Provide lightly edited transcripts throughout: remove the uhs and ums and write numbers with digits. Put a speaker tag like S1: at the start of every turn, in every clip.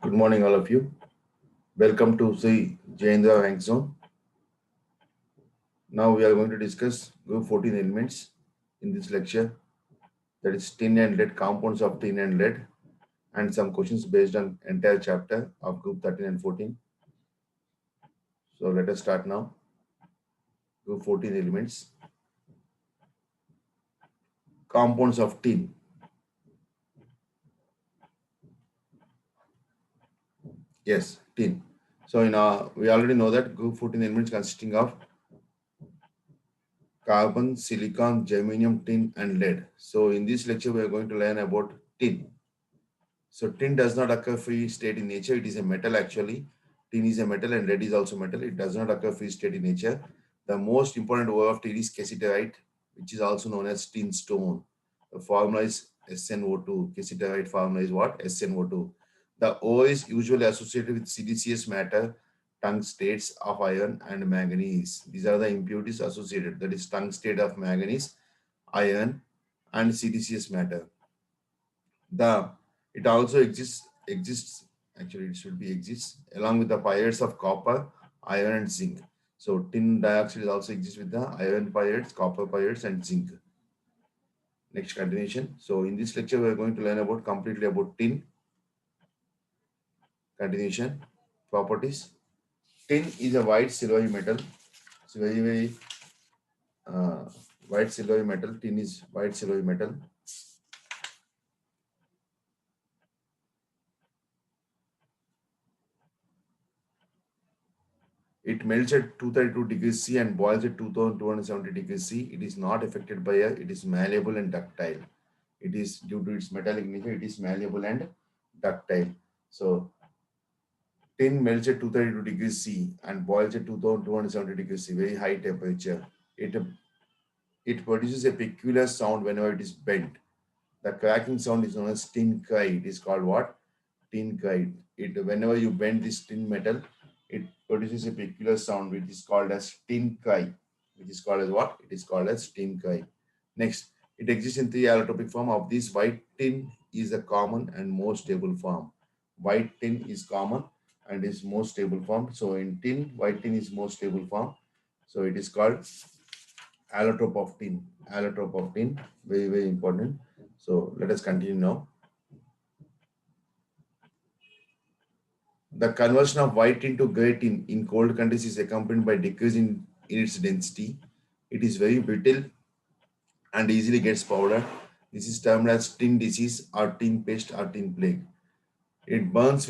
S1: Good morning, all of you. Welcome to the Jayendra Rank Zone. Now we are going to discuss Group 14 elements in this lecture. That is tin and lead, compounds of tin and lead, and some questions based on entire chapter of Group 13 and 14. So let us start now. Group 14 elements, compounds of tin. Yes, tin. So we already know that Group 14 elements consisting of carbon, silicon, germanium, tin, and lead. So in this lecture, we are going to learn about tin. So tin does not occur free state in nature. It is a metal actually. Tin is a metal and lead is also metal. It does not occur free state in nature. The most important ore of tin is cassiterite, which is also known as tin stone. The formula is SnO2. Cassiterite formula is what? SnO2. The ore is usually associated with siliceous matter, tungstates of iron and manganese. These are the impurities associated. That is tungstate of manganese, iron, and siliceous matter. The it also exists actually it should be exists along with the pyrites of copper, iron, and zinc. So tin dioxide also exists with the iron pyrites, copper pyrites, and zinc. Next continuation. So in this lecture we are going to learn about completely about tin. Continuation. Properties. Tin is a white silvery metal. It's very uh, white silvery metal. Tin is white silvery metal. It melts at 232 degrees C and boils at 2270 degrees C. It is not affected by air. It is malleable and ductile. It is due to its metallic nature. It is malleable and ductile. So tin melts at 232 degrees C and boils at 2270 degrees C, very high temperature. It, it produces a peculiar sound whenever it is bent. The cracking sound is known as tin cry. It is called what? Tin cry. Whenever you bend this tin metal, it produces a peculiar sound which is called as tin cry. Which is called as what? It is called as tin cry. Next, it exists in three allotropic form. Of this, white tin is a common and most stable form. White tin is common and is most stable form. So in tin, white tin is most stable form. So it is called allotrope of tin. Allotrope of tin, very important. So let us continue now. The conversion of white into gray tin in cold countries is accompanied by decrease in its density. It is very brittle and easily gets powdered. This is termed as tin disease or tin pest or tin plague. Tin burns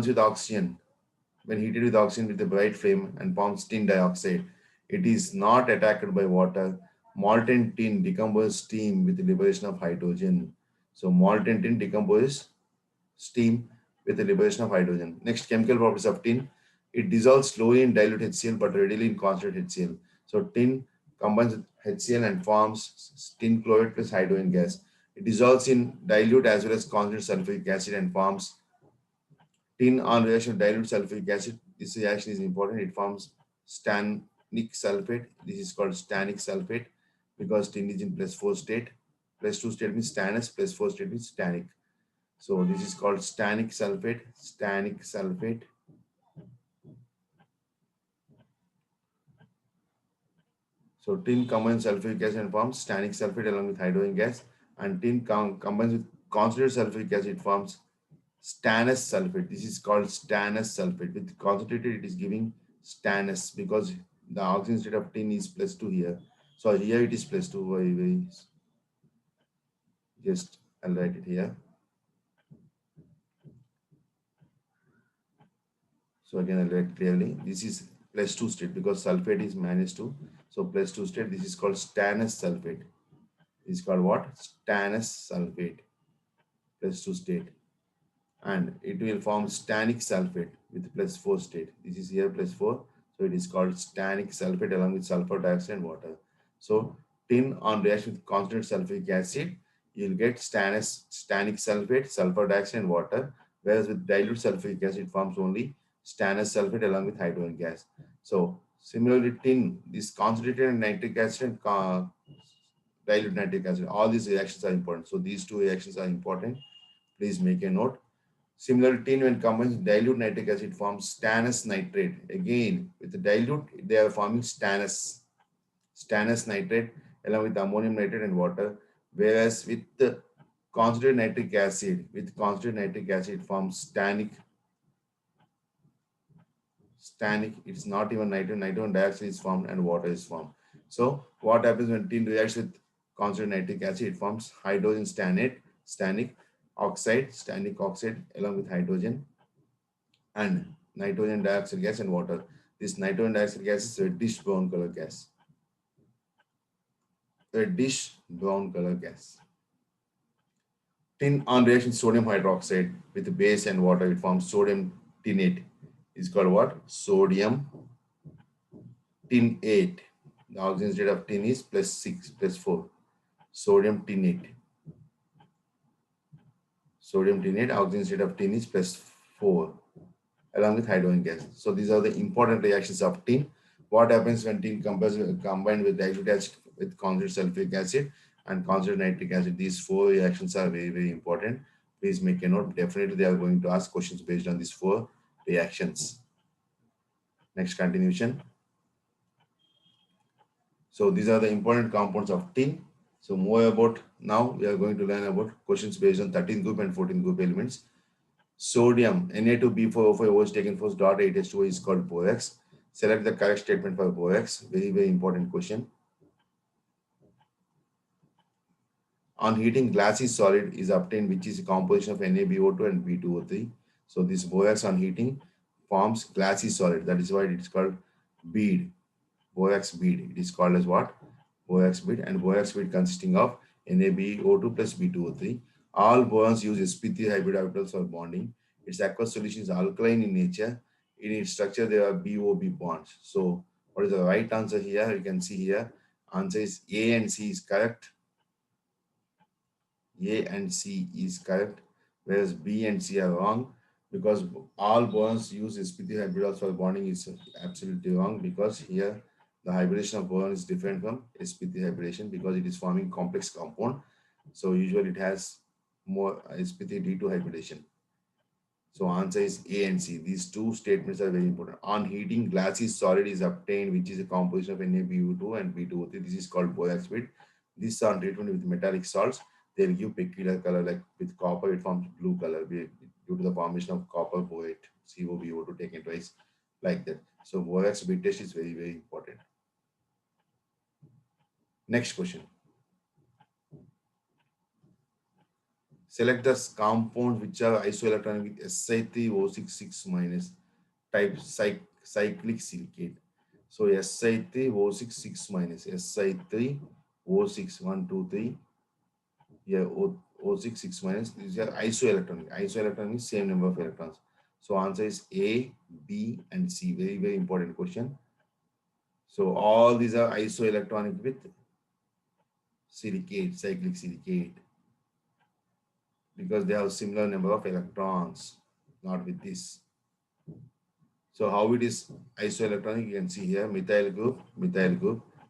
S1: with oxygen when heated with oxygen with a bright flame and forms tin dioxide. It is not attacked by water. Molten tin decomposes steam with the liberation of hydrogen. So molten tin decomposes steam with the liberation of hydrogen. Next, chemical properties of tin. It dissolves slowly in dilute HCl but readily in constant HCl. So tin combines with HCl and forms tin chloride plus hydrogen gas. It dissolves in dilute as well as constant sulfuric acid and forms tin on reaction of dilute sulfuric acid. This reaction is important. It forms stannic sulfate. This is called stannic sulfate because tin is in plus 4 state. Plus 2 state means stannous, plus 4 state means stannic. So this is called stannic sulfate. Stannic sulfate. So tin combines sulfuric acid and forms stannic sulfate along with hydrogen gas, and tin combines with concentrated sulfuric acid, it forms stannous sulfate. This is called stannous sulfate. With concentrated, it is giving stannous because the oxygen state of tin is plus 2 here. So here it is plus 2. Just I'll write it here. So again, I'll write clearly. This is plus 2 state because sulfate is minus 2. So plus 2 state. This is called stannous sulfate. This is called what? Stannous sulfate plus 2 state. And it will form stannic sulfate with plus 4 state. This is here plus 4. So it is called stannic sulfate along with sulfur dioxide and water. So tin on reaction with constant sulfuric acid, you will get stannic sulfate, sulfur dioxide and water. Whereas with dilute sulfuric acid, it forms only stannous sulfate along with hydrogen gas. So similarly, tin, this concentrated nitric acid and dilute nitric acid, all these reactions are important. So these two reactions are important. Please make a note. Similar tin when combined with dilute nitric acid forms stannous nitrate. Again, with the dilute, they are forming stannous nitrate along with ammonium nitrate and water. Whereas with the concentrated nitric acid forms stannic. It's not even nitrogen dioxide is formed and water is formed. So what happens when tin reacts with concentrated nitric acid? It forms hydrogen stannic oxide along with hydrogen and nitrogen dioxide gas and water. This nitrogen dioxide gas is reddish brown color gas. Reddish brown color gas. Tin on reaction sodium hydroxide with base and water, it forms sodium tinate. It's called what? Sodium tinate. The oxygen state of tin is +6 +4. Sodium tinate. Sodium tinate, oxygen state of tin is +4 along with hydrogen gas. So these are the important reactions of tin. What happens when tin combined with dilute acid with concentrated sulfuric acid and concentrated nitric acid? These four reactions are very, very important. Please make a note. Definitely they are going to ask questions based on these four reactions. Next continuation. So these are the important compounds of tin. So more about now we are going to learn about questions based on 13th group and 14th group elements. Sodium Na2B4O5 was taken first dot 8H2O is called borax. Select the correct statement for borax. Very, very important question. On heating, glassy solid is obtained, which is a composition of NaBO2 and B2O3. So this borax on heating forms glassy solid. That is why it is called bead. Borax bead. It is called as what? Borax bead. And borax bead consisting of NaBO2 plus B2O3. All borax use sp3 hybrid orbitals for bonding. Its aqueous solution is alkaline in nature. In its structure, there are BOB bonds. So what is the right answer here? You can see here. Answer is A and C is correct. A and C is correct, whereas B and C are wrong because all bonds use sp3 hybridals for bonding is absolutely wrong because here the hybridization of boron is different from sp3 hybridization because it is forming complex compound. So usually it has more sp3d2 hybridization. So answer is A and C. These two statements are very important. On heating, glassy solid is obtained, which is a composition of NaBU2 and B2O3. This is called borax bead. This on treatment with metallic salts, they'll give peculiar color. Like with copper, it forms blue color due to the formation of copper borate, COBO2 taken twice, like that. So borax bead test is very, very important. Next question. Select the compounds which are isoelectronic with Si3O66 minus type cyclic silicate. So Si3O66 minus Si3O6 1 2 3 here O66 minus. These are isoelectronic. Isoelectronic is same number of electrons. So answer is A, B, and C. Very, very important question. So all these are isoelectronic with silicate, cyclic silicate, because they have similar number of electrons, not with this. So how it is isoelectronic, you can see here methyl group,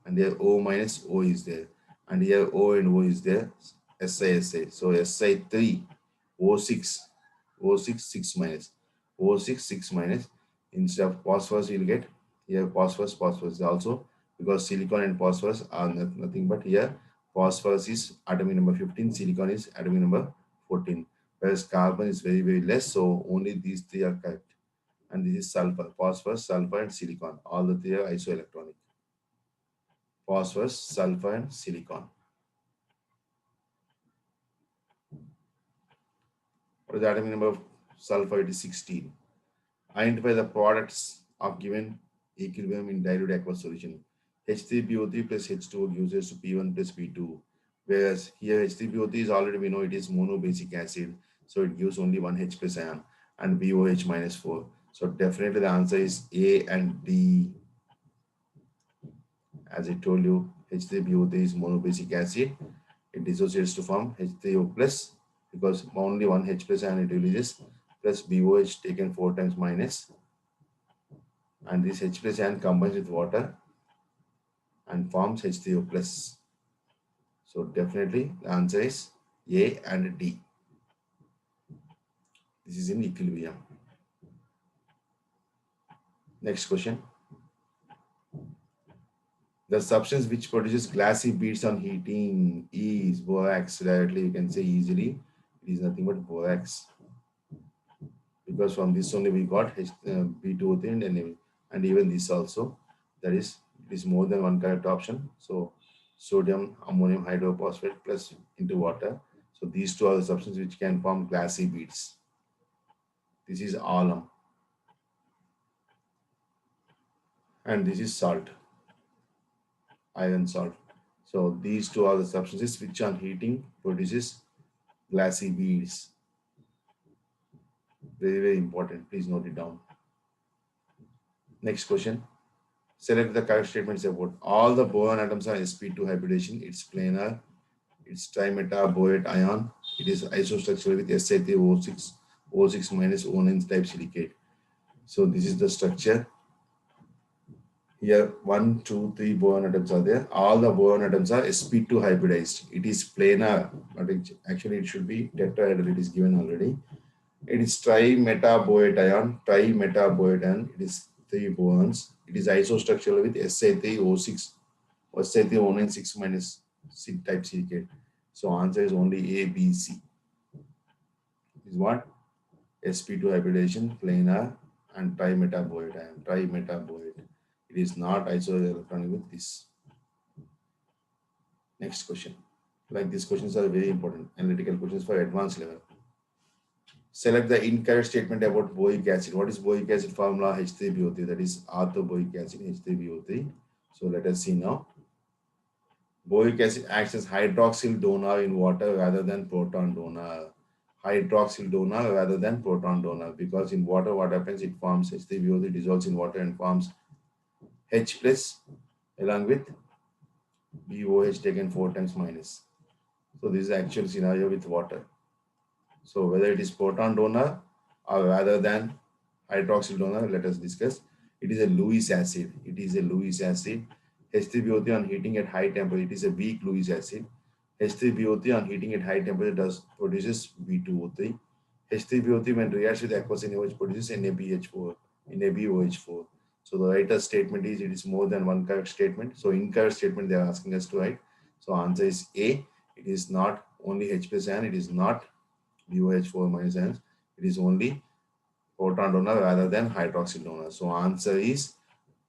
S1: and here O minus O is there, and here O and O is there, Si. So Si3 O6 O6 6 minus O6 6 minus. Instead of phosphorus, you'll get here phosphorus also, because silicon and phosphorus are nothing but here phosphorus is atomic number 15, silicon is atomic number 14, whereas carbon is very, very less. So only these three are correct. And this is sulfur, phosphorus, sulfur, and silicon. All the three are isoelectronic. Phosphorus, sulfur, and silicon. What is the atomic number of sulfur? It is 16. Identify the products of given equilibrium in dilute aqueous solution. H3PO3 plus H2O gives us P1 plus P2. Whereas here H3PO3 is already, we know it is monobasic acid. So it gives only one H plus ion and BOH minus 4. So definitely the answer is A and D. As I told you, H3PO3 is monobasic acid. It dissociates to form H3O plus because only one H plus ion it releases, plus BOH taken 4 times minus, and this H plus ion combines with water and forms H3O plus. So definitely the answer is A and D. This is in equilibrium. Next question. The substance which produces glassy beads on heating is borax. Directly you can say easily it is nothing but borax, because from this only we got B2O3 and even this also, that is it is more than one correct option. So sodium ammonium hydrophosphate plus into water. So these two are the substances which can form glassy beads. This is alum and this is salt, iron salt. So these two are the substances which on heating produces glassy beads. Very, very important. Please note it down. Next question. Select the correct statements about all the boron atoms are sp2 hybridization. It's planar. It's trimetaboate ion. It is isostructural with Si3O6, O6 minus O9 type silicate. So this is the structure. Here, 1, 2, 3 boron atoms are there. All the boron atoms are sp2 hybridized. It is planar, but actually it should be tetrahedral. It is given already. It is trimetaboate ion. Trimetaboate ion. It is 3 borons. It is isostructural with Si3O6 or Si3O9 6 minus C type silicate. So answer is only A, B, C. Is what? sp2 hybridization, planar, and trimetaboate ion. Trimetaboate. It is not isoelectronic with this. Next question. Like these questions are very important. Analytical questions for advanced level. Select the incorrect statement about boic acid. What is boic acid formula? H3BO3. That is orthoboic acid, H3BO3. So let us see now. Boic acid acts as hydroxyl donor in water rather than proton donor. Hydroxyl donor rather than proton donor, because in water what happens? It forms H3BO3, dissolves in water and forms H plus along with BOH taken 4 times minus. So this is the actual scenario with water. So whether it is proton donor or rather than hydroxyl donor, let us discuss. It is a Lewis acid. It is a Lewis acid. H3BO3 on heating at high temperature, it is a weak Lewis acid. H3BO3 on heating at high temperature produces B2O3. H3BO3 when reacts with aqueous NaOH produces NaBH4, NaBOH4. So the writer's statement is it is more than one correct statement. So incorrect statement they are asking us to write. So answer is A. It is not only H plus ion. It is not BOH4 minus ions. It is only proton donor rather than hydroxyl donor. So answer is,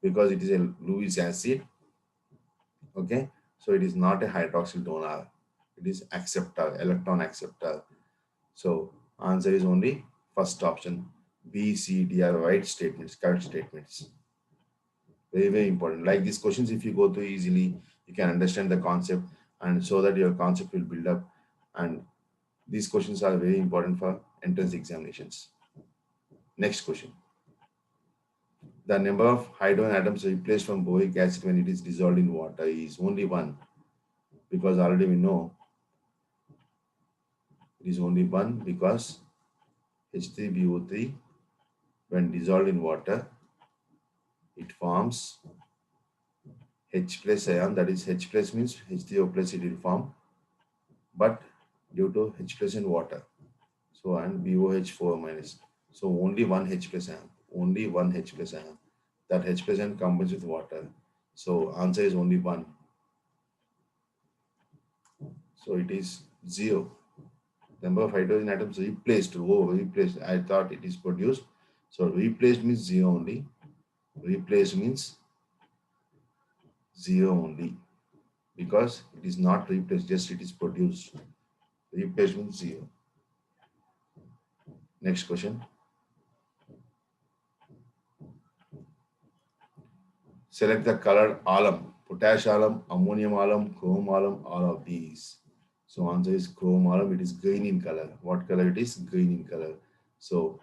S1: because it is a Lewis acid, okay, so it is not a hydroxyl donor. It is acceptor, electron acceptor. So answer is only first option. B, C, D are right statements, correct statements. Very, very important. Like these questions, if you go through easily, you can understand the concept, and so that your concept will build up. And these questions are very important for entrance examinations. Next question. The number of hydrogen atoms replaced from boic acid when it is dissolved in water is only one, because already we know it is only one, because H3BO3 when dissolved in water it forms H plus ion, that is H plus means H3O plus it will form, but due to H plus in water, so and BOH4 minus, so only one H plus ion, only one H plus ion, that H plus ion combines with water, so answer is only one, so it is 0. Number of hydrogen atoms replaced. Oh, replaced. I thought it is produced. So replaced means 0 only. Replaced means 0 only. Because it is not replaced, just it is produced. Replaced means 0. Next question. Select the colored alum. Potash alum, ammonium alum, chrome alum, all of these. So answer is chrome alum. It is green in color. What color it is? Green in color. So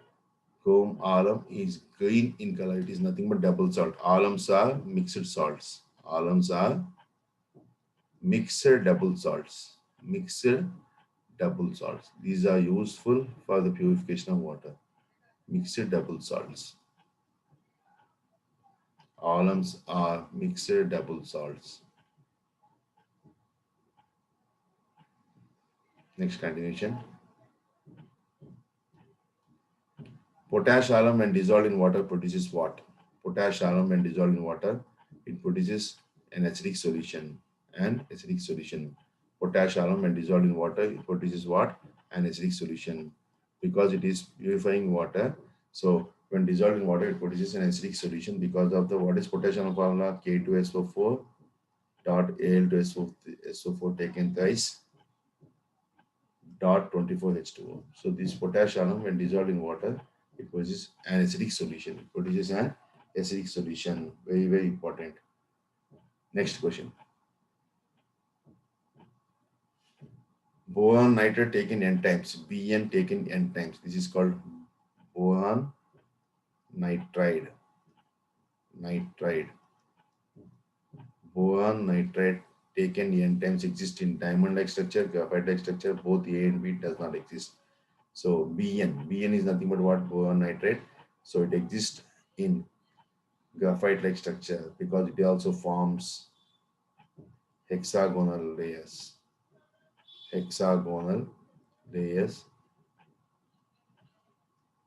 S1: chrome alum is green in color. It is nothing but double salt. Alums are mixed salts. Alums are mixed double salts. Mixed double salts. These are useful for the purification of water. Mixed double salts. Alums are mixed double salts. Next continuation. Potash alum when dissolved in water produces what? Potash alum when dissolved in water, it produces an acidic solution. An acidic solution. Potash alum when dissolved in water, it produces what? An acidic solution. Because it is purifying water. So when dissolved in water, it produces an acidic solution because of the what is potassium formula? K2SO4 dot Al2SO4 taken thrice dot 24H2O. So this potash alum when dissolved in water, it produces an acidic solution. It produces an acidic solution. Very, very important. Next question. Boron nitrate taken n times. Bn taken n times. This is called boron nitride. Nitride. Boron nitride taken n times exists in diamond-like structure, graphite-like structure. Both A and B does not exist. So Bn is nothing but what? Boron nitrate. So it exists in graphite-like structure because it also forms hexagonal layers. Hexagonal layers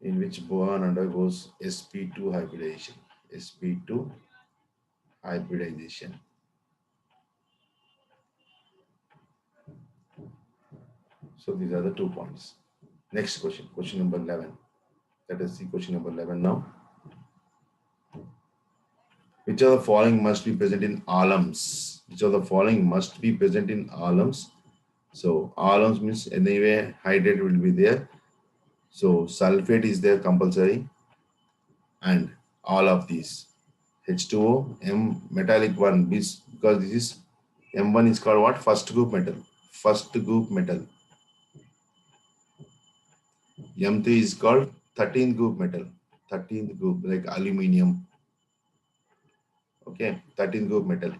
S1: in which boron undergoes sp2 hybridization. sp2 hybridization. So these are the 2 points. Next question, question number 11. Let us see question number 11 now. Which of the following must be present in alums? Which of the following must be present in alums? So alums means anyway hydrate will be there. So sulfate is there compulsory, and all of these H2O, M metallic one because this is M1 is called what? First group metal. First group metal. M3 is called 13th group metal. 13th group like aluminium. Okay, 13th group metal.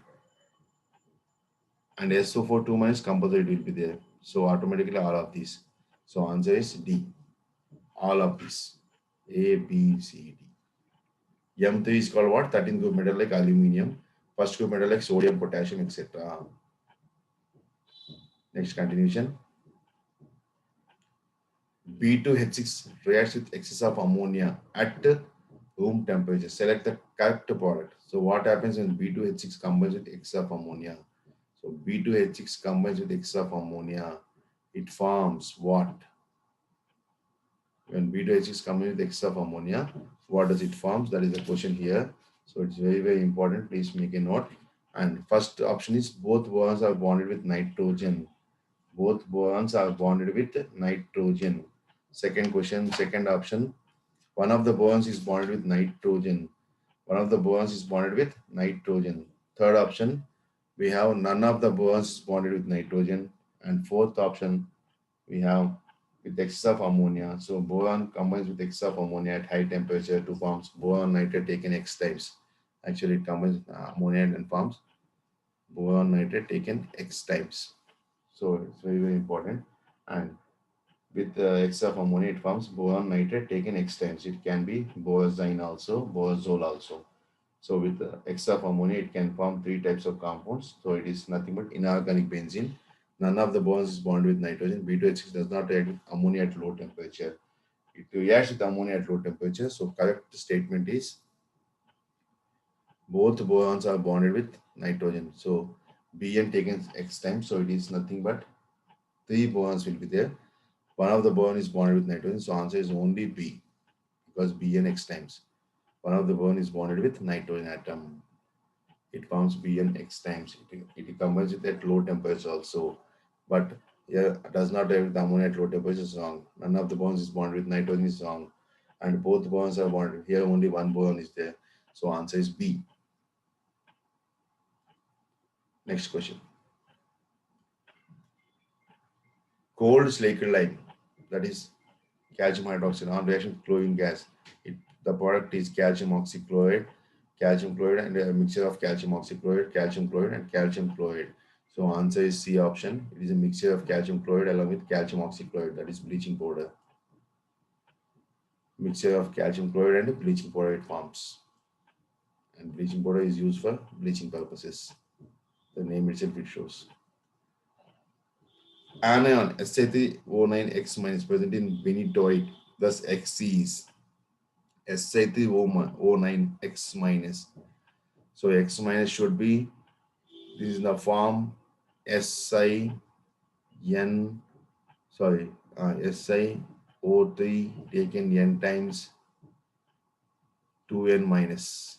S1: And SO4 2 minus composite will be there. So automatically all of these. So answer is D. All of these. A, B, C, D. M3 is called what? 13th group metal like aluminium. First group metal like sodium, potassium, etc. Next continuation. B2H6 reacts with excess of ammonia at room temperature. Select the correct product. So what happens when B2H6 combines with excess of ammonia? So B2H6 combines with excess of ammonia. It forms what? When B2H6 combines with excess of ammonia, what does it form? That is the question here. So it's very, very important. Please make a note. And first option is both bonds are bonded with nitrogen. Both bonds are bonded with nitrogen. Second question, second option. One of the bonds is bonded with nitrogen. One of the bonds is bonded with nitrogen. Third option, we have none of the bonds is bonded with nitrogen. And fourth option, we have with excess of ammonia. So boron combines with excess of ammonia at high temperature to form boron nitrate taken X times. Actually, it combines ammonia and forms boron nitrate taken X times. So it's very, very important. And with excess of ammonia, it forms boron nitrate taken X times. It can be borazine also, borazole also. So with excess of ammonia, it can form 3 types of compounds. So it is nothing but inorganic benzene. None of the bonds is bonded with nitrogen. B2H6 does not react with ammonia at low temperature. It reacts with ammonia at low temperature. So correct statement is both bonds are bonded with nitrogen. So Bn taken X times. So it is nothing but 3 bonds will be there. One of the bond is bonded with nitrogen. So answer is only B because Bn X times. One of the bond is bonded with nitrogen atom. It forms Bn X times. It combines with at low temperature also. But here does not have the ammonia at low temperature is wrong. None of the bonds is bonded with nitrogen is wrong. And both bonds are bonded. Here only one bond is there. So answer is B. Next question. Cold slaked lime, that is calcium hydroxide on reaction with chlorine gas. The product is calcium oxychloride, calcium chloride, and a mixture of calcium oxychloride, calcium chloride, and calcium chloride. So answer is C option. It is a mixture of calcium chloride along with calcium oxychloride, that is bleaching powder. Mixture of calcium chloride and bleaching powder it forms. And bleaching powder is used for bleaching purposes. The name itself it shows. Anion SA3O9X minus present in benitoid, thus Xc is Si3O9 X minus. So X minus should be, this is the form SiN, SiO3 taken N times 2N minus.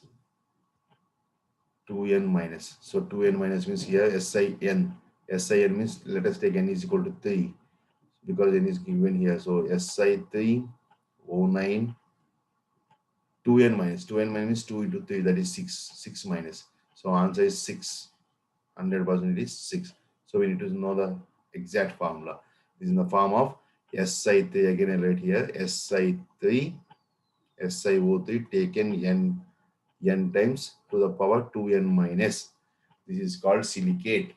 S1: 2N minus. So 2N minus means here SiN. SiN means, let us take N is equal to 3 because N is given here. So Si3O9 2N minus. 2N minus means 2 into 3, that is 6. 6 minus. So answer is 6. 100% it is 6. So we need to know the exact formula. This is in the form of Si3. Again I write here Si3 SiO3 taken N times to the power 2N minus. This is called silicate.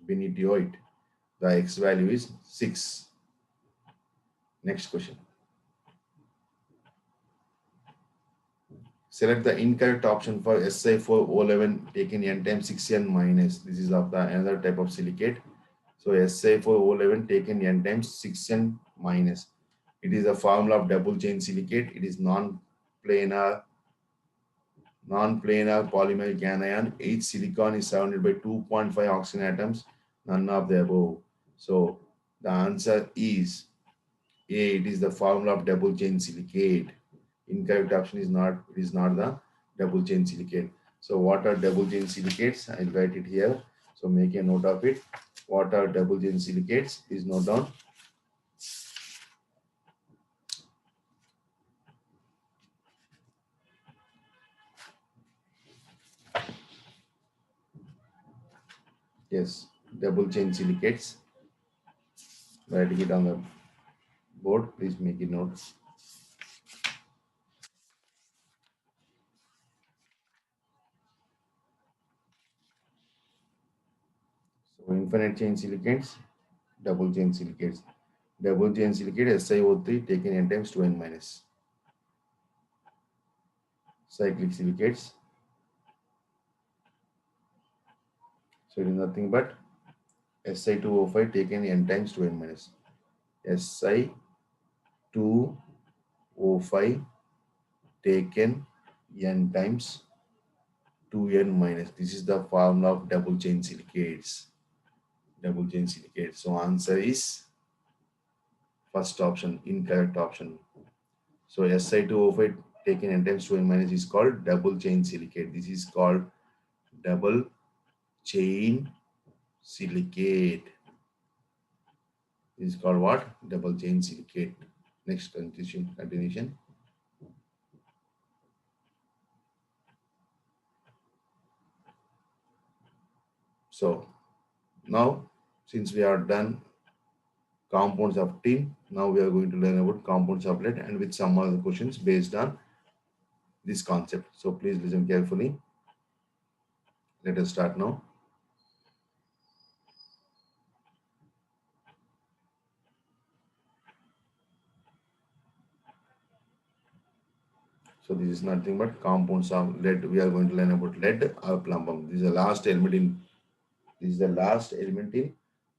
S1: We need to know it. The X value is 6. Next question. Select the incorrect option for Si4O11 taken N times 6N minus. This is of the another type of silicate. So Si4O11 taken N times 6N minus. It is a formula of double chain silicate. It is non-planar polymeric anion. Each silicon is surrounded by 2.5 oxygen atoms. None of the above. So the answer is A. It is the formula of double chain silicate. Incorrect option is not. It is not the double chain silicate. So what are double chain silicates? I'll write it here. So make a note of it. What are double chain silicates? Please note down. Yes, double chain silicates. Writing it on the board. Please make it note. So infinite chain silicates, double chain silicates. Double chain silicate SiO3 taken N times 2N minus. Cyclic silicates. So it is nothing but Si2O5 taken N times 2N minus. Si2O5 taken N times 2N minus. This is the formula of double chain silicates. Double chain silicates. So answer is first option, incorrect option. So Si2O5 taken N times 2N minus is called double chain silicate. This is called double chain silicate. This is called what? Double chain silicate. Next continuation. So now, since we are done compounds of tin, now we are going to learn about compounds of lead and with some other questions based on this concept. So please listen carefully. Let us start now. So this is nothing but compounds of lead. We are going to learn about lead or plumbum. This is the last element in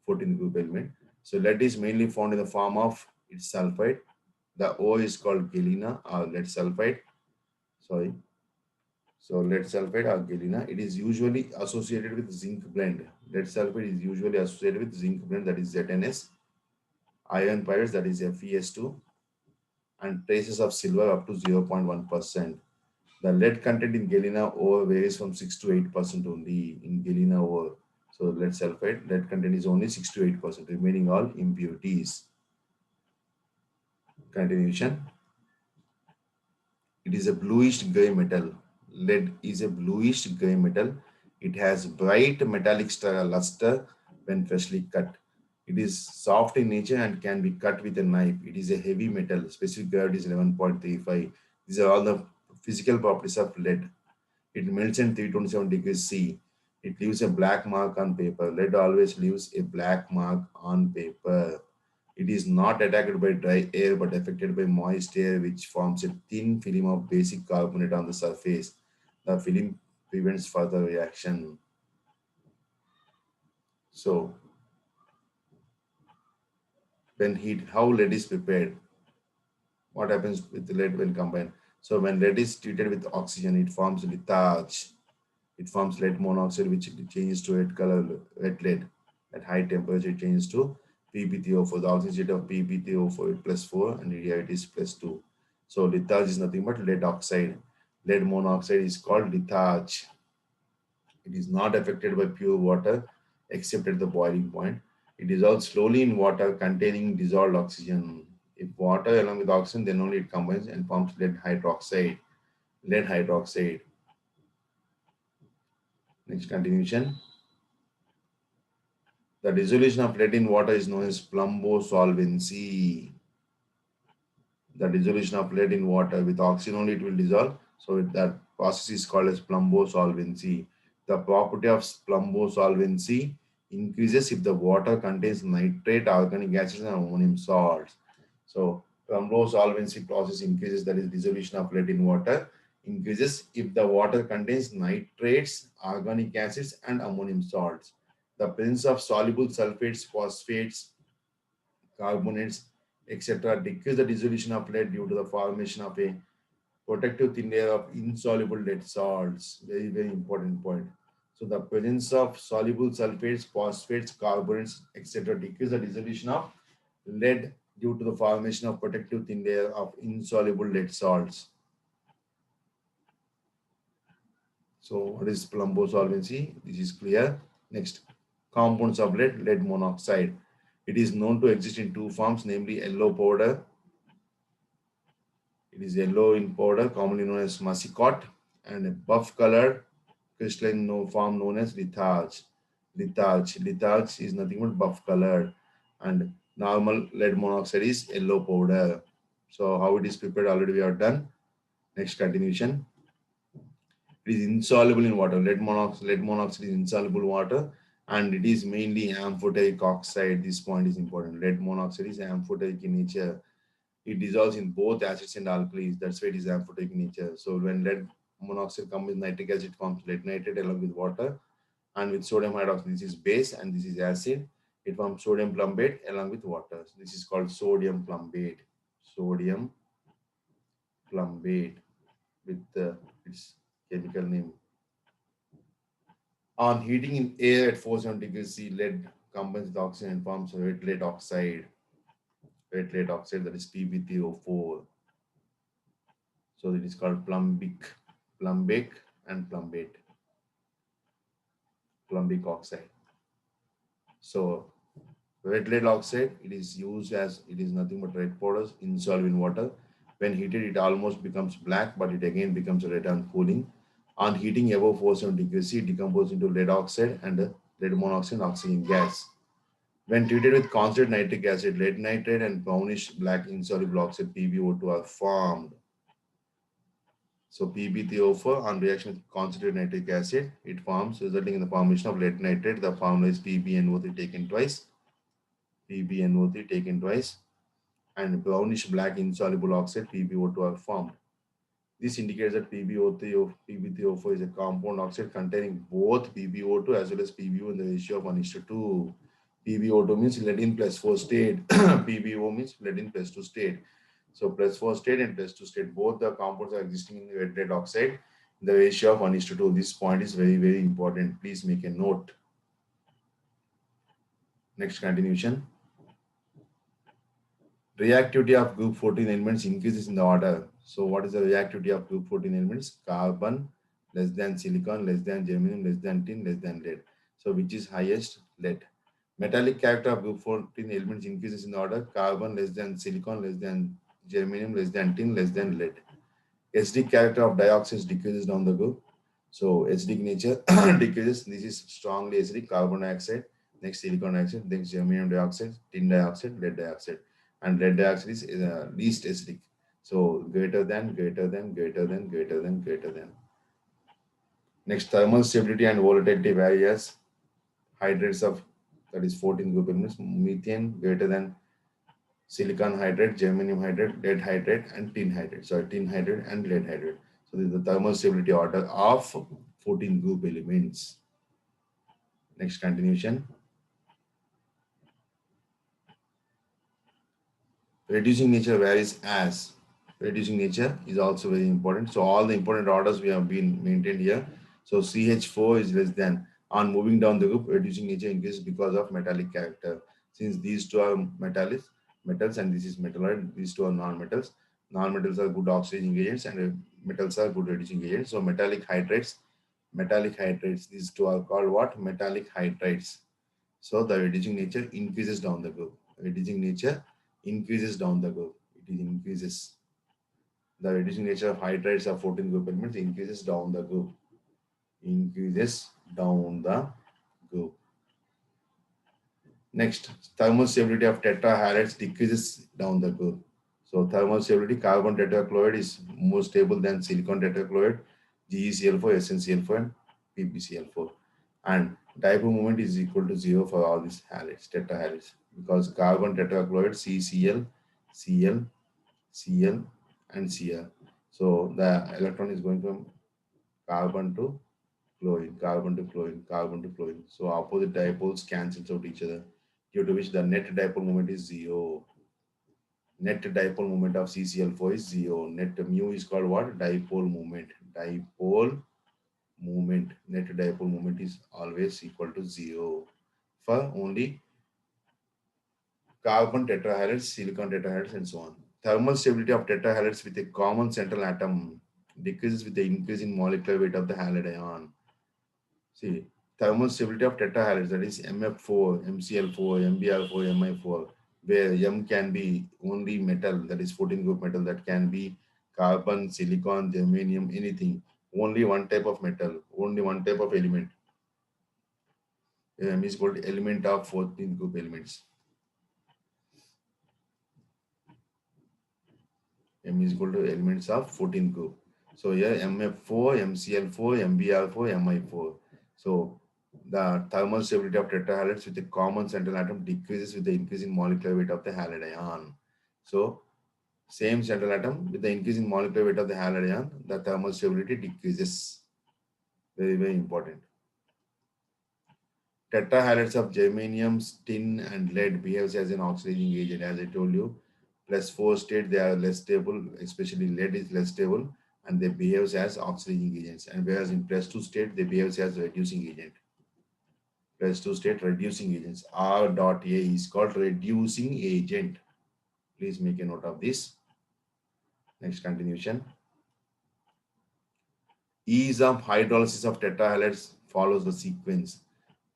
S1: 14th group element. So lead is mainly found in the form of its sulfide. The O is called galena or lead sulfide. Sorry. So lead sulfide or galena. It is usually associated with zinc blend. Lead sulfide is usually associated with zinc blend, that is ZNS. Iron pyrites, that is FeS2, and traces of silver up to 0.1%. The lead content in galena ore varies from 6 to 8% only in galena ore. So lead sulfide, lead content is only 6 to 8%, remaining all impurities. Continuation. It is a bluish gray metal. Lead is a bluish gray metal. It has bright metallic luster when freshly cut. It is soft in nature and can be cut with a knife. It is a heavy metal. Specific gravity is 11.35. These are all the physical properties of lead. It melts at 327 degrees C. It leaves a black mark on paper. Lead always leaves a black mark on paper. It is not attacked by dry air but affected by moist air, which forms a thin film of basic carbonate on the surface. The film prevents further reaction. So, when heat, how lead is prepared? What happens with the lead when combined? So when lead is treated with oxygen, it forms litharge. It forms lead monoxide, which changes to red color, red lead. At high temperature, it changes to PbTO4. The oxygen state of PbTO4 is plus 4 and here it is plus 2. So litharge is nothing but lead oxide. Lead monoxide is called litharge. It is not affected by pure water except at the boiling point. It dissolves slowly in water containing dissolved oxygen. If water along with oxygen, then only it combines and forms lead hydroxide. Lead hydroxide. Next continuation. The dissolution of lead in water is known as plumbosolvency. The dissolution of lead in water with oxygen only it will dissolve. So that process is called as plumbosolvency. The property of plumbosolvency increases if the water contains nitrate, organic acids, and ammonium salts. So plumbosolvency process increases, that is dissolution of lead in water increases if the water contains nitrates, organic acids, and ammonium salts. The presence of soluble sulfates, phosphates, carbonates, etc. decrease the dissolution of lead due to the formation of a protective thin layer of insoluble lead salts. Very, very important point. So the presence of soluble sulfates, phosphates, carbonates, etc. decrease the dissolution of lead due to the formation of protective thin layer of insoluble lead salts. So what is plumbosolvency? This is clear. Next, compounds of lead, lead monoxide. It is known to exist in two forms, namely yellow powder. It is yellow in powder, commonly known as massicot, and a buff colored crystalline form known as litharge. Litharge is nothing but buff colored, and normal lead monoxide is yellow powder. So how it is prepared already we have done. Next continuation. It is insoluble in water. Lead monoxide is insoluble in water, and it is mainly amphoteric oxide. This point is important. Lead monoxide is amphoteric in nature. It dissolves in both acids and alkalis. That's why it is amphoteric in nature. So when lead monoxide comes with nitric acid, it forms lead nitrate along with water, and with sodium hydroxide, this is base and this is acid. It forms sodium plumbate along with water. So this is called sodium plumbate. Sodium plumbate with its chemical name. On heating in air at 470 degrees C, lead combines with oxygen and forms red lead oxide. Red lead oxide, that is PbTO4. So it is called plumbic and plumbate, plumbic oxide. So red lead oxide, it is used as, it is nothing but red powders insoluble in water. When heated, it almost becomes black, but it again becomes red on cooling. On heating above 470 degrees C, it decomposes into lead oxide and lead monoxide and oxygen gas. When treated with concentrated nitric acid, lead nitrate and brownish black insoluble oxide PbO2 are formed. So PbTO4 on reaction with concentrated nitric acid, it forms, resulting in the formation of lead nitrate. The formula is PbNO3 taken twice, PbNO3 taken twice, and brownish black insoluble oxide PbO2 are formed. This indicates that PbTO4 is a compound oxide containing both PbO2 as well as PbO in the ratio of 1:2. PbO2 means lead plus 4 state, PbO means lead plus 2 state. So plus 4 state and plus 2 state, both the compounds are existing in the lead oxide. The ratio of 1:2. This point is very, very important. Please make a note. Next continuation. Reactivity of group 14 elements increases in the order. So what is the reactivity of group 14 elements? Carbon less than silicon, less than germanium, less than tin, less than lead. So which is highest? Lead. Metallic character of group 14 elements increases in the order. Carbon less than silicon, less than germanium, less than tin, less than lead. Acidic character of dioxins decreases down the group. So acidic nature decreases. This is strongly acidic, carbon dioxide, next silicon dioxide, next germanium dioxide, tin dioxide, lead dioxide. And lead dioxide is least acidic. So greater than, greater than, greater than, greater than, greater than. Next, thermal stability and volatility varies. Hydrates of, that is 14 group elements, methane greater than silicon hydrate, germanium hydrate, lead hydrate, and tin hydrate. So tin hydrate and lead hydrate. So this is the thermal stability order of 14 group elements. Next continuation. Reducing nature varies as reducing nature is also very important. So all the important orders we have been maintained here. So CH4 is less than. On moving down the group, reducing nature increases because of metallic character. Since these two are metals and this is metalloid, these two are non-metals. Non-metals are good oxidizing agents and metals are good reducing agents. So metallic hydrates, these two are called what? Metallic hydrides. So the reducing nature increases down the group. Reducing nature increases down the group. It is increases. The reducing nature of hydrides of 14 group elements increases down the group. Increases down the group. Next, thermal stability of tetrahalides decreases down the group. So thermal stability, carbon tetrachloride is more stable than silicon tetrachloride, GeCl4, SnCl4, and PbCl4. And dipole moment is equal to 0 for all these halides, tetrahalides, because carbon tetrachloride CCl, Cl, Cl, and Cl. So the electron is going from carbon to chlorine, carbon to chlorine, carbon to chlorine. So opposite dipoles cancel out each other, due to which the net dipole moment is 0. Net dipole moment of CCl4 is 0. Net mu is called what? Dipole moment. Dipole moment. Net dipole moment is always equal to 0 for only carbon tetrahalides, silicon tetrahalides, and so on. Thermal stability of tetrahalides with a common central atom decreases with the increase in molecular weight of the halide ion. See, thermal stability of tetrahalides, that is MF4, MCl4, MbR4, Mi4, where M can be only metal, that is 14 group metal, that can be carbon, silicon, germanium, anything. Only one type of metal, only one type of element. M is called element of 14 group elements. M is equal to elements of 14 group. So here MF4, MCl4, MbR4, Mi4. So the thermal stability of tetrahalides with a common central atom decreases with the increase in molecular weight of the halide ion. So same central atom with the increase in molecular weight of the halide ion, the thermal stability decreases. Very, very important. Tetrahalides of germanium, tin, and lead behaves as an oxidizing agent. As I told you, +4 state they are less stable, especially lead is less stable, and they behaves as oxidizing agents. And whereas in +2 state they behaves as reducing agent. +2 state reducing agents. R dot A is called reducing agent. Please make a note of this. Next continuation. Ease of hydrolysis of tetrahalides follows the sequence.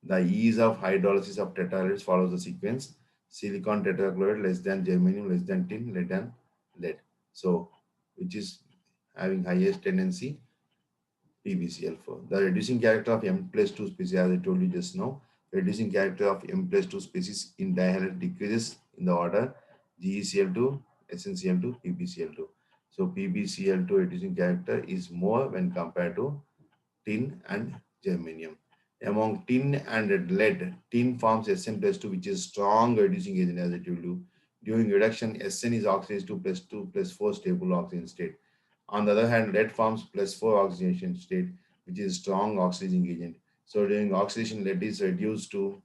S1: The ease of hydrolysis of tetrahalides follows the sequence: silicon tetrachloride less than germanium less than tin less than lead. So, which is having highest tendency? PbCl4. The reducing character of M+2 species, as I told you just now, reducing character of M+2 species in dihalide decreases in the order GeCl2, SnCl2, PbCl2. So PbCl2 reducing character is more when compared to tin and germanium. Among tin and lead, tin forms Sn+2, which is strong reducing agent, as I told you. During reduction, Sn is oxidized to +2, +4 stable oxygen state. On the other hand, lead forms +4 oxidation state, which is strong oxidizing agent. So during oxidation, lead is reduced to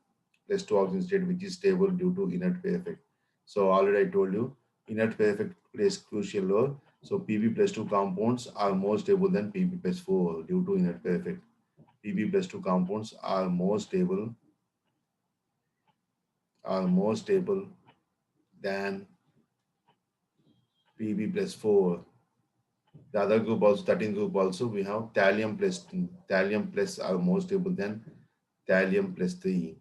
S1: +2 oxygen state, which is stable due to inert pair effect. So already I told you, inert pair effect plays crucial role. So Pb+2 compounds are more stable than Pb+4 due to inert pair effect. Pb+2 compounds are more stable than Pb+4. The other group also, 13 group also, we have thallium plus are more stable than thallium+3.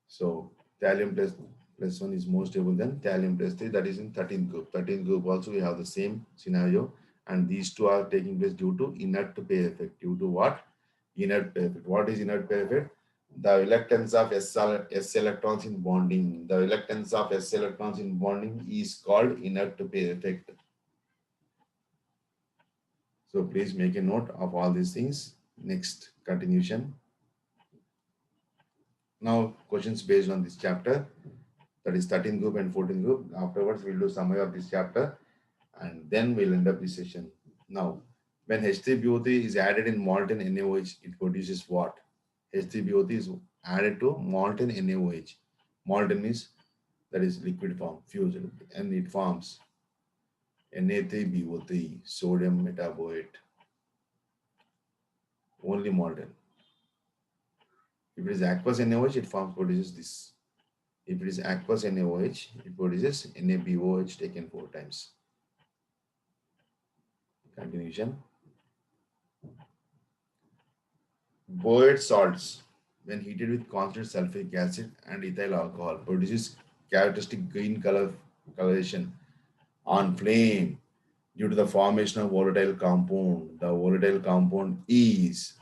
S1: So thallium plus 1 is more stable than thallium+3. That is in 13th group. 13th group also we have the same scenario, and these two are taking place due to inert pair effect. Due to what? Inert pair effect. What is inert pair effect? The reluctance of S electrons in bonding. The reluctance of S electrons in bonding is called inert pair effect. So please make a note of all these things. Next continuation. Now questions based on this chapter, that is 13th group and 14th group. Afterwards we'll do summary of this chapter and then we'll end up this session. Now, when H3BO3 is added in molten NaOH, it produces what? H3BO3 is added to molten NaOH. Molten means that is liquid form, fused, and it forms Na3BO3, sodium metaboate, only molten. If it is aqueous NaOH, it forms produces this. If it is aqueous NaOH, it produces NaBOH taken 4 times. Continuation. Boate salts, when heated with constant sulfuric acid and ethyl alcohol, produces characteristic green coloration on flame due to the formation of volatile compound. The volatile compound is,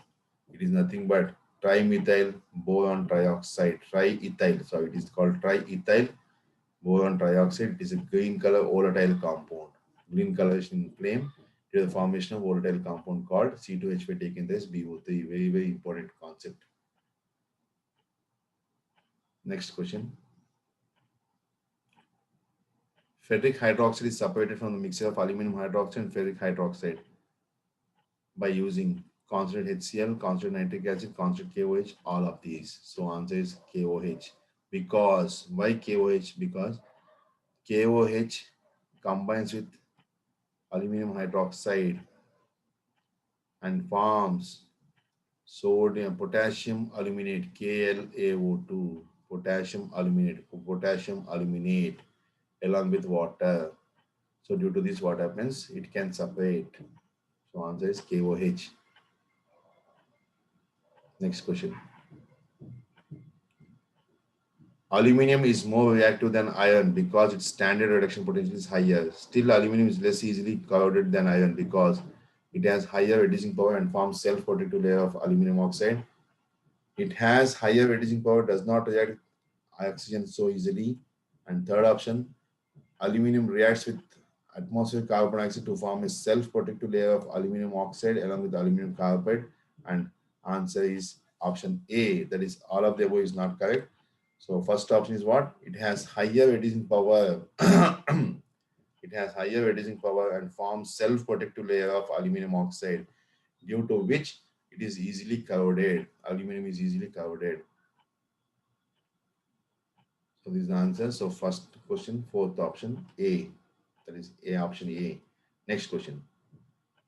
S1: it is nothing but trimethyl boron trioxide, triethyl. So it is called triethyl boron trioxide. It is a green color volatile compound. Green coloration in flame due to the formation of volatile compound called C2H5 taken as BO3. Very, very important concept. Next question. Ferric hydroxide is separated from the mixture of aluminum hydroxide and ferric hydroxide by using constant HCl, constant nitric acid, constant KOH, all of these. So answer is KOH. Because why KOH? Because KOH combines with aluminum hydroxide and forms sodium potassium aluminate KLaO2, potassium aluminate along with water. So due to this, what happens? It can separate. So answer is KOH. Next question. Aluminum is more reactive than iron because its standard reduction potential is higher. Still, aluminum is less easily corroded than iron because it has higher reducing power and forms self-protective layer of aluminum oxide. It has higher reducing power, does not react with oxygen so easily. And third option, aluminum reacts with atmospheric carbon dioxide to form a self-protective layer of aluminum oxide along with aluminum carbide. And answer is option A. That is, all of the above is not correct. So first option is what? It has higher reducing power. It has higher reducing power and forms self-protective layer of aluminum oxide, due to which it is easily corroded. Aluminum is easily corroded. So this is the answer. So first question, fourth option, A. That is A, option A. Next question.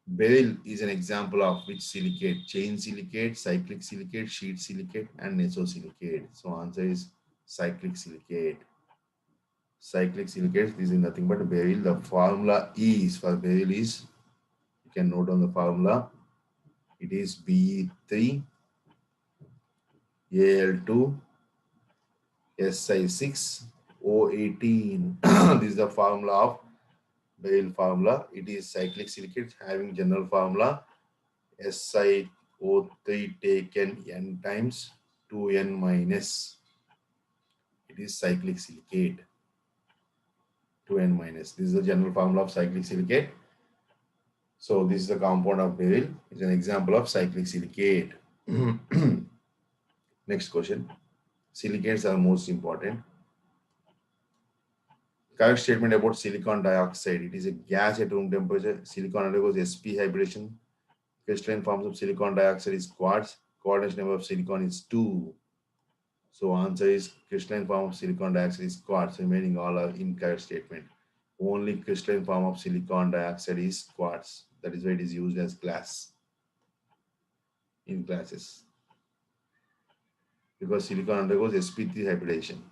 S1: Beryl is an example of which silicate? Chain silicate, cyclic silicate, sheet silicate, and nesosilicate. So answer is cyclic silicate. Cyclic silicates, this is nothing but beryl. The formula is for beryl is, you can note on the formula, it is Be3Al2 Si6O18. This is the formula of beryl formula. It is cyclic silicate having general formula SiO3 taken n times 2n minus. It is cyclic silicate. 2n minus. This is the general formula of cyclic silicate. So this is the compound of beryl. It's an example of cyclic silicate. Next question. Silicates are most important. Correct statement about silicon dioxide. It is a gas at room temperature. Silicon undergoes sp hybridization. Crystalline forms of silicon dioxide is quartz. Coordination number of silicon is 2. So answer is crystalline form of silicon dioxide is quartz. Remaining all are incorrect statement. Only crystalline form of silicon dioxide is quartz. That is why it is used as glass in glasses. Because silicon undergoes sp3 hybridization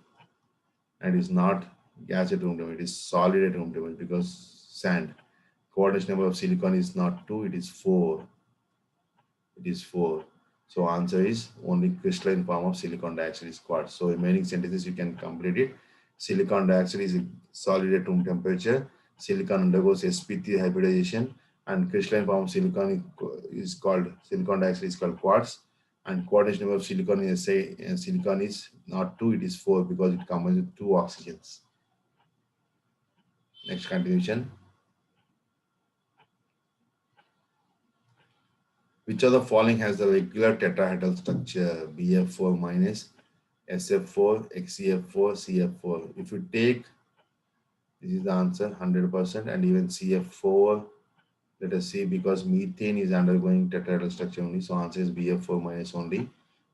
S1: and is not gas at room temperature. It is solid at room temperature because sand. Coordination number of silicon is not 2, it is 4. It is 4. So answer is only crystalline form of silicon dioxide is quartz. So remaining sentences you can complete it. Silicon dioxide is solid at room temperature. Silicon undergoes sp3 hybridization and crystalline form of silicon is called, silicon dioxide is called quartz. And coordination number of silicon is silicon is not 2, it is 4 because it combines with 2 oxygens. Next continuation. Which of the following has the regular tetrahedral structure? BF4 minus, SF4, XCF4, CF4. If you take, this is the answer 100%, and even CF4, let us see, because methane is undergoing tetrahedral structure only. So answer is BF4 minus only,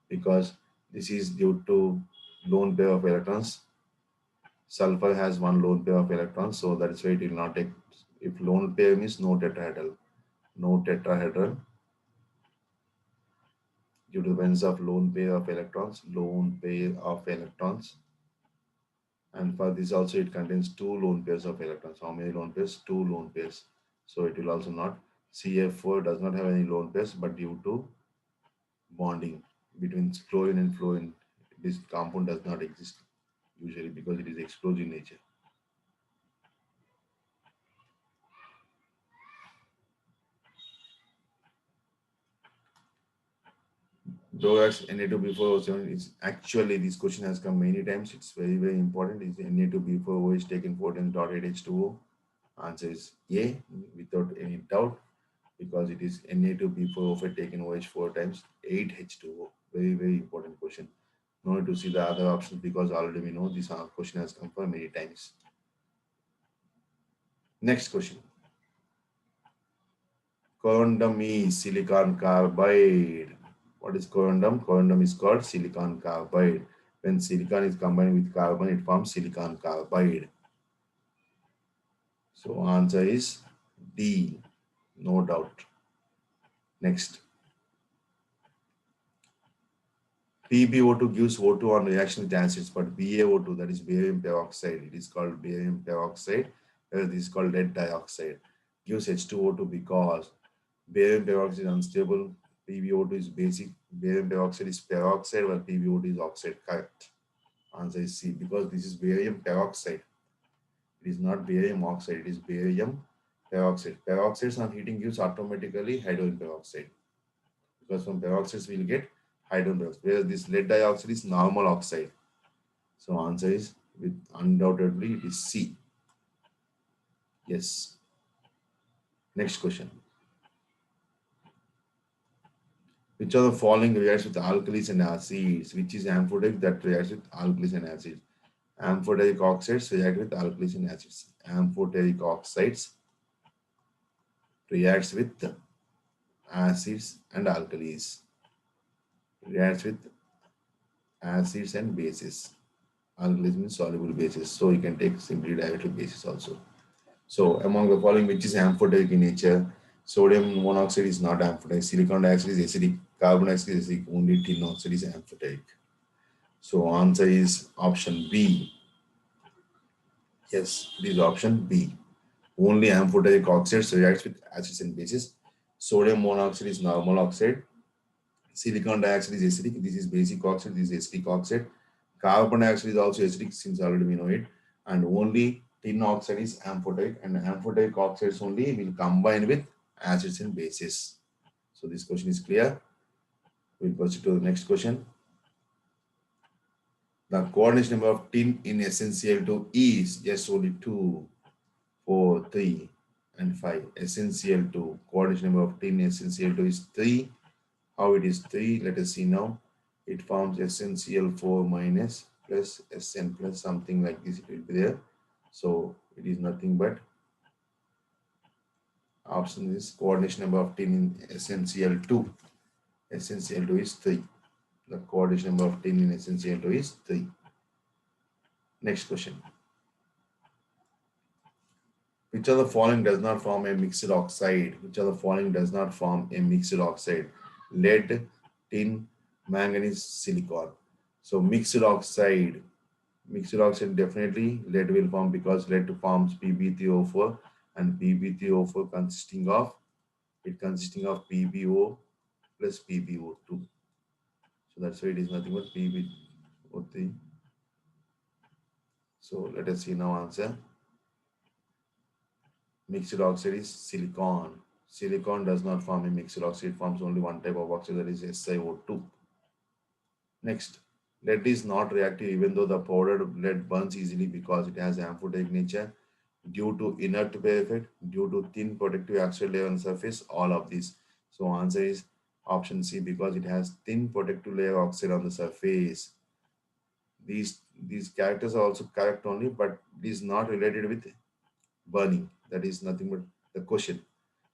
S1: because this is due to lone pair of electrons. Sulfur has one lone pair of electrons, so that's why it will not take. If lone pair means no tetrahedral, no tetrahedral due to the presence of lone pair of electrons, lone pair of electrons. And for this also it contains two lone pairs of electrons. How many lone pairs? Two lone pairs. So it will also not. CF4 does not have any lone pairs, but due to bonding between chlorine and fluorine, this compound does not exist usually because it is explosive in nature. Borax Na2B4O7 is actually, this question has come many times. It's very, very important. Is Na2B4O is taken 14.8H2O? Answer is A without any doubt, because it is Na2B4O5 taken OH 4 times 8H2O. Very, very important question. No need to see the other options because already we know this question has come for many times. Next question. Corundum is silicon carbide. What is corundum? Corundum is called silicon carbide. When silicon is combined with carbon, it forms silicon carbide. So answer is D, no doubt. Next. PbO2 gives O2 on reaction with acids, but BaO2, that is barium peroxide, it is called barium peroxide, whereas this is called lead dioxide, gives H2O2 because barium peroxide is unstable, PbO2 is basic, barium peroxide is peroxide, while PbO2 is oxide. Correct. Answer is C, because this is barium peroxide. It is not barium oxide, it is barium peroxide. Peroxides on heating gives automatically hydrogen peroxide, because from peroxides we will get hydrogen peroxide, whereas this lead dioxide is normal oxide. So answer is, with undoubtedly it is C. Yes. Next question. Which of the following reacts with alkalis and acids? Which is amphoteric that reacts with alkalis and acids? Amphoteric oxides react with alkalis and acids. Amphoteric oxides reacts with acids and alkalis. Reacts with acids and bases. Alkalis means soluble bases. So you can take simply derivative bases also. So among the following, which is amphoteric in nature? Sodium monoxide is not amphoteric. Silicon dioxide is acidic. Carbon dioxide is acidic. Only tin oxide is amphoteric. So answer is option B. Yes, it is option B. Only amphoteric oxides reacts with acids and bases. Sodium monoxide is normal oxide. Silicon dioxide is acidic. This is basic oxide. This is acidic oxide. Carbon dioxide is also acidic, since already we know it. And only tin oxide is amphoteric, and amphoteric oxides only will combine with acids and bases. So this question is clear. We'll proceed to the next question. The coordination number of tin in SnCl2 is, yes, only 2, 4, 3, and 5. SnCl2, coordination number of tin in SnCl2 is 3. How it is 3? Let us see now. It forms SnCl4 minus plus Sn plus, something like this it will be there. So it is nothing but, option is coordination number of tin in SnCl2. SnCl2 is 3. The coordination number of tin in SnCl2 is 3. Next question. Which of the following does not form a mixed oxide? Which of the following does not form a mixed oxide? Lead, tin, manganese, silicon. So mixed oxide definitely lead will form, because lead forms Pb3O4, and Pb3O4 consisting of PbO plus PbO2. So that's why it is nothing but PbO3. So let us see now answer. Mixed oxide is silicon. Silicon does not form a mixed oxide, it forms only one type of oxide, that is SiO2. Next, lead is not reactive even though the powdered lead burns easily, because it has amphoteric nature, due to inert pair effect, due to thin protective oxide layer on the surface, all of these. So answer is option C, because it has thin protective layer oxide on the surface. These characters are also correct only, but it is not related with burning. That is nothing but the question.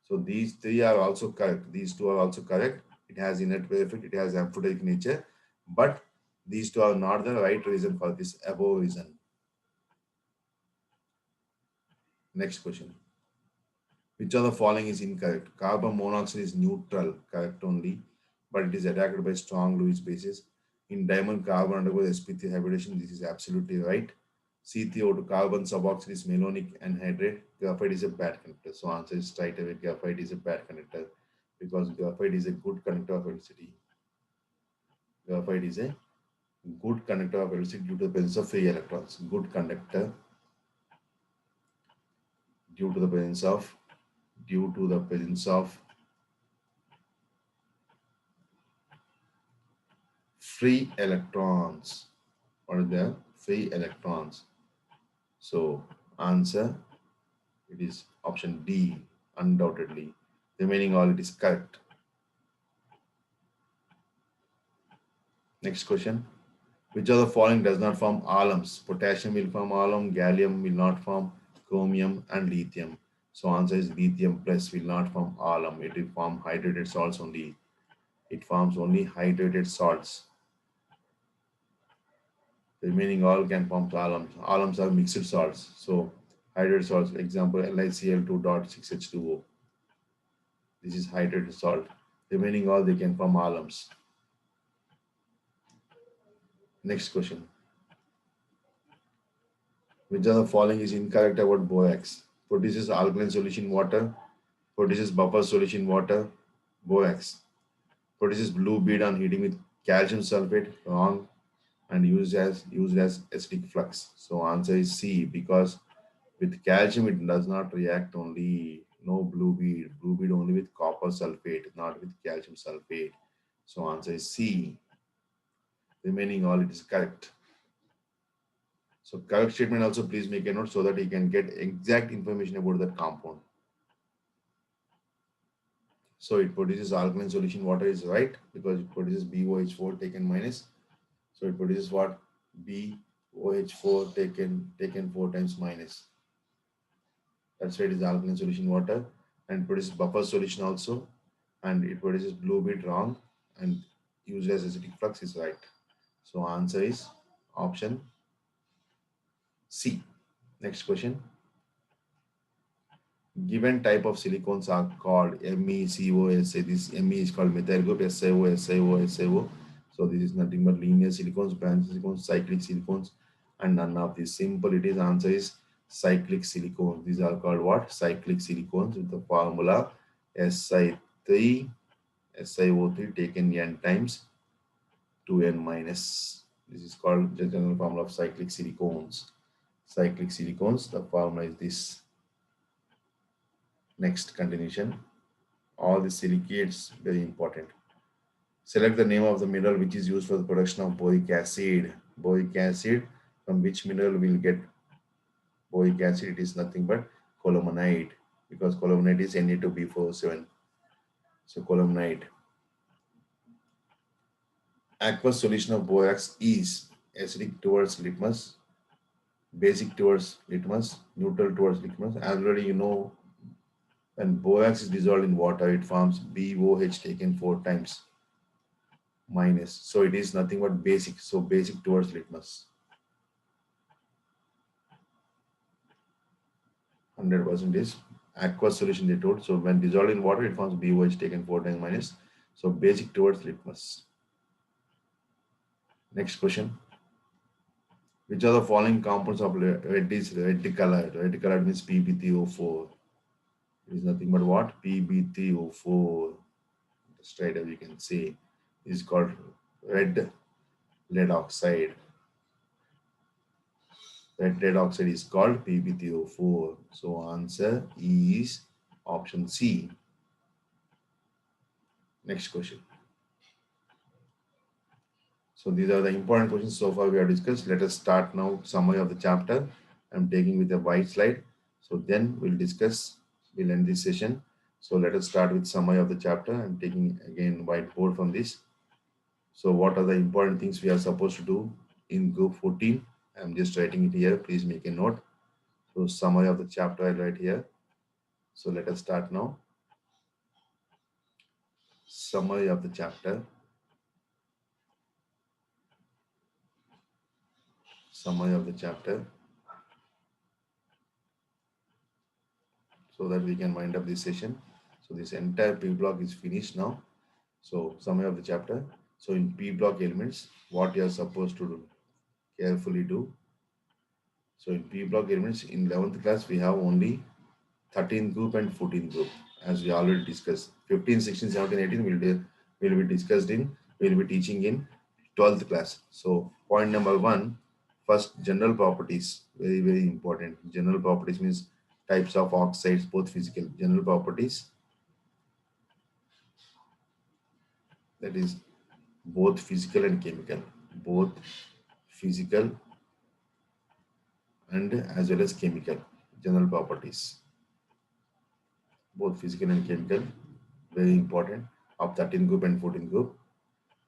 S1: So these three are also correct. These two are also correct. It has inert pair effect, it has amphoteric nature, but these two are not the right reason for this above reason. Next question. Which of the following is incorrect? Carbon monoxide is neutral, correct only, but it is attacked by strong Lewis bases. In diamond, carbon undergoes sp3 hybridization. This is absolutely right. C3O2 carbon suboxide is malonic anhydride. Graphite is a bad conductor. So answer is straight away graphite is a bad conductor because graphite is a good conductor of electricity. Graphite is a good conductor of electricity due to the presence of free electrons. Good conductor due to the presence of free electrons. What are the free electrons? So answer it is option D, undoubtedly. Remaining all it is correct. Next question. Which of the following does not form alums? Potassium will form alum, gallium will not form, chromium and lithium. So answer is lithium plus will not form alum. It will form hydrated salts only. It forms only hydrated salts. The remaining all can form alums. Alums are mixed salts. So hydrated salts, example LiCl2.6H2O. This is hydrated salt. Remaining all they can form alums. Next question. Which of the following is incorrect about borax? Produces alkaline solution water. Produces buffer solution water. Borax. Produces blue bead on heating with calcium sulfate. Wrong. And used as acidic flux. So answer is C because with calcium it does not react only no blue bead. Blue bead only with copper sulfate, not with calcium sulfate. So answer is C. Remaining all it is correct. So correct statement also please make a note so that you can get exact information about that compound. So it produces alkaline solution water is right because it produces BOH4 taken minus. So it produces what? BOH4 taken 4 times minus. That's why it is alkaline solution water and produces buffer solution also. And it produces blue bead wrong and used as acidic flux is right. So answer is option C. Next question. Given type of silicones are called MECOSA. This Me is called methyl group, SiO. So this is nothing but linear silicones, branch silicones, cyclic silicones, and none of these. Simple it is. Answer is cyclic silicones. These are called what? Cyclic silicones with the formula Si3 SiO3 taken n times 2n minus. This is called the general formula of cyclic silicones. Cyclic silicones, the formula is this. Next continuation. All the silicates very important. Select the name of the mineral which is used for the production of boric acid. Boric acid, from which mineral will get boric acid? It is nothing but colomanite because colomanite is Na2B47. So colomanite. Aqueous solution of borax is acidic towards litmus, basic towards litmus, neutral towards litmus. As already you know, when borax is dissolved in water, it forms BOH taken 4 times minus. So it is nothing but basic. So basic towards litmus. 100% is aqueous solution they told. So when dissolved in water, it forms BOH taken 4 times minus. So basic towards litmus. Next question. Which of the following compounds of red is red colored? Red colored means PbO4. It is nothing but what? PbO4. Straight away we can say is called red lead oxide. Red lead oxide is called PbO4. So answer is option C. Next question. So these are the important questions so far we have discussed. Let us start now summary of the chapter. I'm taking with a white slide. So then we'll end this session. So let us start with summary of the chapter. I'm taking again whiteboard from this. So what are the important things we are supposed to do in group 14? I'm just writing it here. Please make a note. So summary of the chapter I write here. So let us start now. Summary of the chapter. Summary of the chapter. so that we can wind up this session. So this entire P block is finished now. So summary of the chapter. So in P block elements, what you are supposed to do, carefully do. So in P block elements in 11th class, we have only 13th group and 14th group, as we already discussed. 15, 16, 17, 18 will be discussed in, will be teaching in 12th class. So point number one, first general properties, very, very important. General properties means types of oxides, both physical. General properties, that is both physical and chemical. Both physical and as well as chemical. General properties, both physical and chemical, very important, of 13th group and 14th group.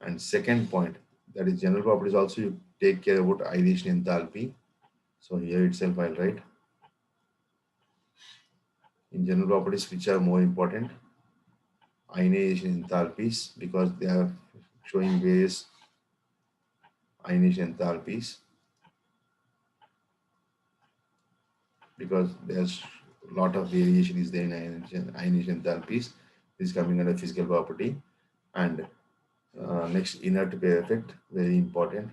S1: And second point, that is general properties, also you take care about ionization enthalpy. So here itself I'll write in general properties which are more important, ionization enthalpies, because they are showing various ionization enthalpies, because there's a lot of variation is there in ionization enthalpies. This is coming under physical property. And next, inert pair effect, very important,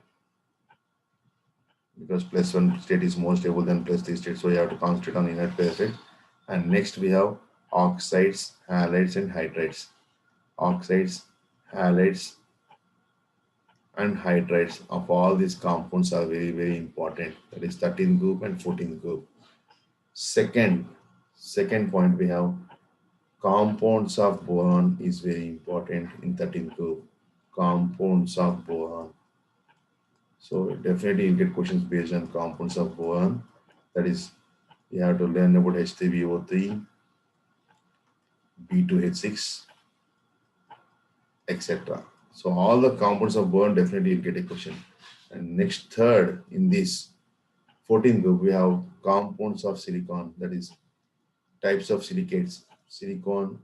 S1: because plus one state is more stable than plus three state, so you have to concentrate on inert pair effect. And next we have oxides, halides and hydrides. Oxides, halides and hydrides of all these compounds are very, very important. That is 13th group and 14th group. Second point, we have compounds of boron is very important in 13th group. Compounds of boron. So definitely you get questions based on compounds of boron. That is, you have to learn about H3BO3, B2H6, etc. So all the compounds of boron, definitely you get a question. And next, third in this 14th group, we have compounds of silicon, that is types of silicates, silicon,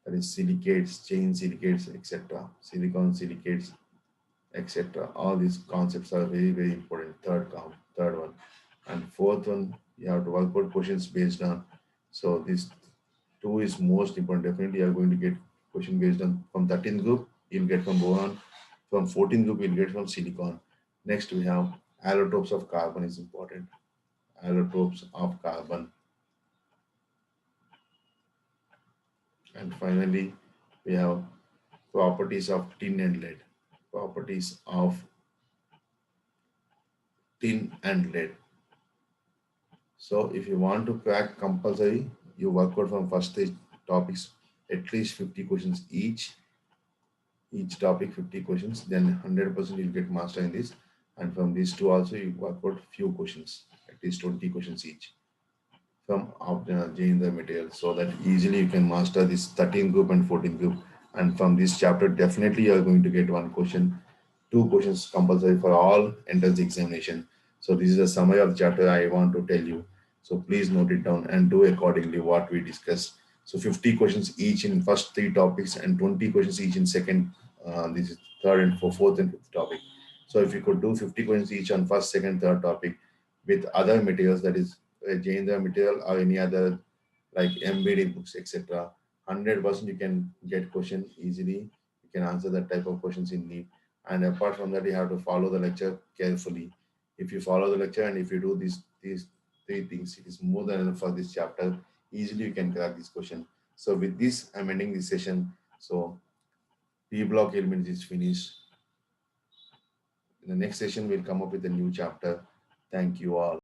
S1: that is silicates, chain silicates, etc. Silicon silicates, etc. All these concepts are very, very important. Third one. And fourth one, you have to work out questions based on. So this two is most important. Definitely you are going to get question based on from 13th group, you'll get from boron. From 14th group, you'll get from silicon. Next we have allotropes of carbon is important. Allotropes of carbon. And finally, we have properties of tin and lead. Properties of tin and lead. So if you want to crack compulsory, you work out from first three topics, at least 50 questions each. Each topic 50 questions, then 100% you'll get master in this. And from these two also you work out few questions, at least 20 questions each from Jane the material, so that easily you can master this 13 group and 14 group. And from this chapter, definitely you are going to get one question, two questions compulsory for all entrance examination. So this is a summary of the chapter I want to tell you. So please note it down and do accordingly what we discussed. So 50 questions each in first three topics and 20 questions each in second, this is third and fourth and fifth topic. So if you could do 50 questions each on first, second, third topic with other materials, that is Jayendra material or any other like MBD books, etc., 100% you can get question easily. You can answer that type of questions in Neet. And apart from that, you have to follow the lecture carefully. If you follow the lecture and if you do these three things, it is more than enough for this chapter. Easily you can crack this question. So with this, I'm ending this session. So P block elements is finished. In the next session, we'll come up with a new chapter. Thank you all.